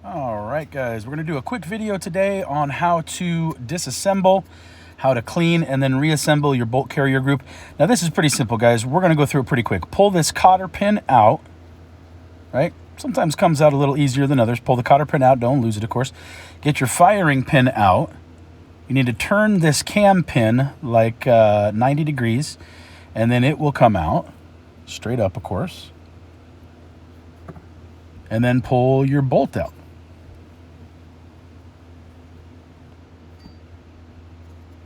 All right, guys, we're going to do a quick video today on how to disassemble, how to clean, and then reassemble your bolt carrier group. Now, this is pretty simple, guys. We're going to go through it pretty quick. Pull this cotter pin out, right? Sometimes comes out a little easier than others. Pull the cotter pin out. Don't lose it, of course. Get your firing pin out. You need to turn this cam pin like 90 degrees, and then it will come out straight up, of course. And then pull your bolt out.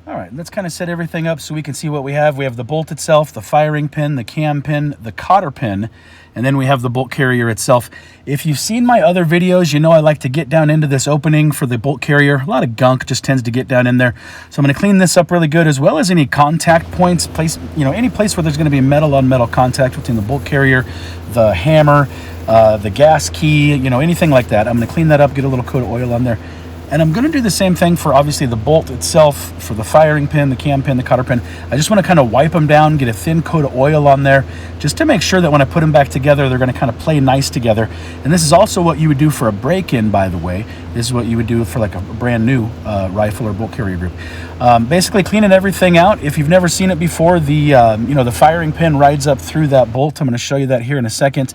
All right, let's kind of set everything up so we can see what we have. We have the bolt itself, the firing pin, the cam pin, the cotter pin, and then we have the bolt carrier itself. If you've seen my other videos, you know I like to get down into this opening for the bolt carrier. A lot of gunk just tends to get down in there. So I'm going to clean this up really good, as well as any contact points, any place where there's going to be metal on metal contact between the bolt carrier, the hammer, the gas key, anything like that. I'm going to clean that up, get a little coat of oil on there. And I'm going to do the same thing for, obviously, the bolt itself, for the firing pin, the cam pin, the cotter pin. I just want to kind of wipe them down, get a thin coat of oil on there, just to make sure that when I put them back together, they're going to kind of play nice together. And this is also what you would do for a break-in, by the way. This is what you would do for like a brand new rifle or bolt carrier group. Basically, cleaning everything out. If you've never seen it before, the firing pin rides up through that bolt. I'm going to show you that here in a second.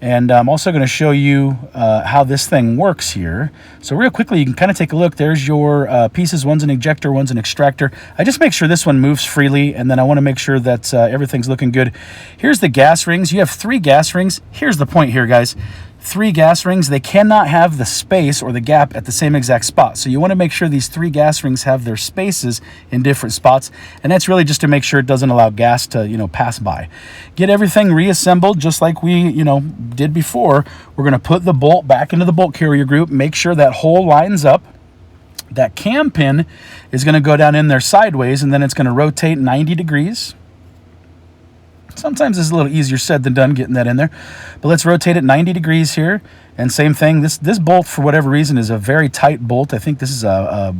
And I'm also going to show you how this thing works here. So real quickly, you can kind of take a look. There's your pieces. One's an ejector, one's an extractor. I just make sure this one moves freely, and then I want to make sure that everything's looking good. Here's the gas rings. You have 3 gas rings. Here's the point here, guys. 3 gas rings, they cannot have the space or the gap at the same exact spot. So you want to make sure these 3 gas rings have their spaces in different spots. And that's really just to make sure it doesn't allow gas to, pass by. Get everything reassembled just like we, did before. We're going to put the bolt back into the bolt carrier group. Make sure that hole lines up. That cam pin is going to go down in there sideways, and then it's going to rotate 90 degrees. Sometimes it's a little easier said than done getting that in there. But let's rotate it 90 degrees here. And same thing, this bolt, for whatever reason, is a very tight bolt. I think this is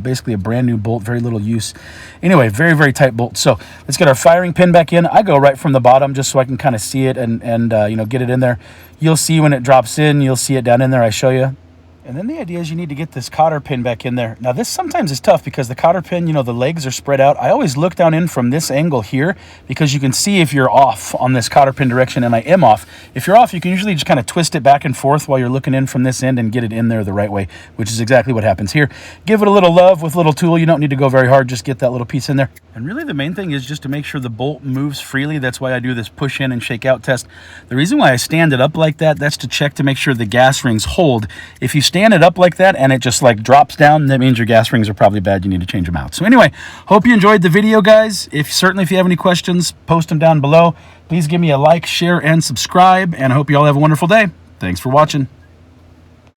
basically a brand new bolt, very little use. Anyway, very, very tight bolt. So let's get our firing pin back in. I go right from the bottom just so I can kind of see it and get it in there. You'll see when it drops in, you'll see it down in there. I show you. And then the idea is you need to get this cotter pin back in there. Now, this sometimes is tough because the cotter pin, the legs are spread out. I always look down in from this angle here because you can see if you're off on this cotter pin direction, and I am off. If you're off, you can usually just kind of twist it back and forth while you're looking in from this end and get it in there the right way, which is exactly what happens here. Give it a little love with a little tool. You don't need to go very hard. Just get that little piece in there. And really the main thing is just to make sure the bolt moves freely. That's why I do this push in and shake out test. The reason why I stand it up like that, that's to check to make sure the gas rings hold. If you stand it up like that and it just like drops down, that means your gas rings are probably bad. You need to change them out. So anyway, hope you enjoyed the video, guys. If you have any questions, post them down below. Please give me a like, share, and subscribe, and I hope you all have a wonderful day. Thanks for watching.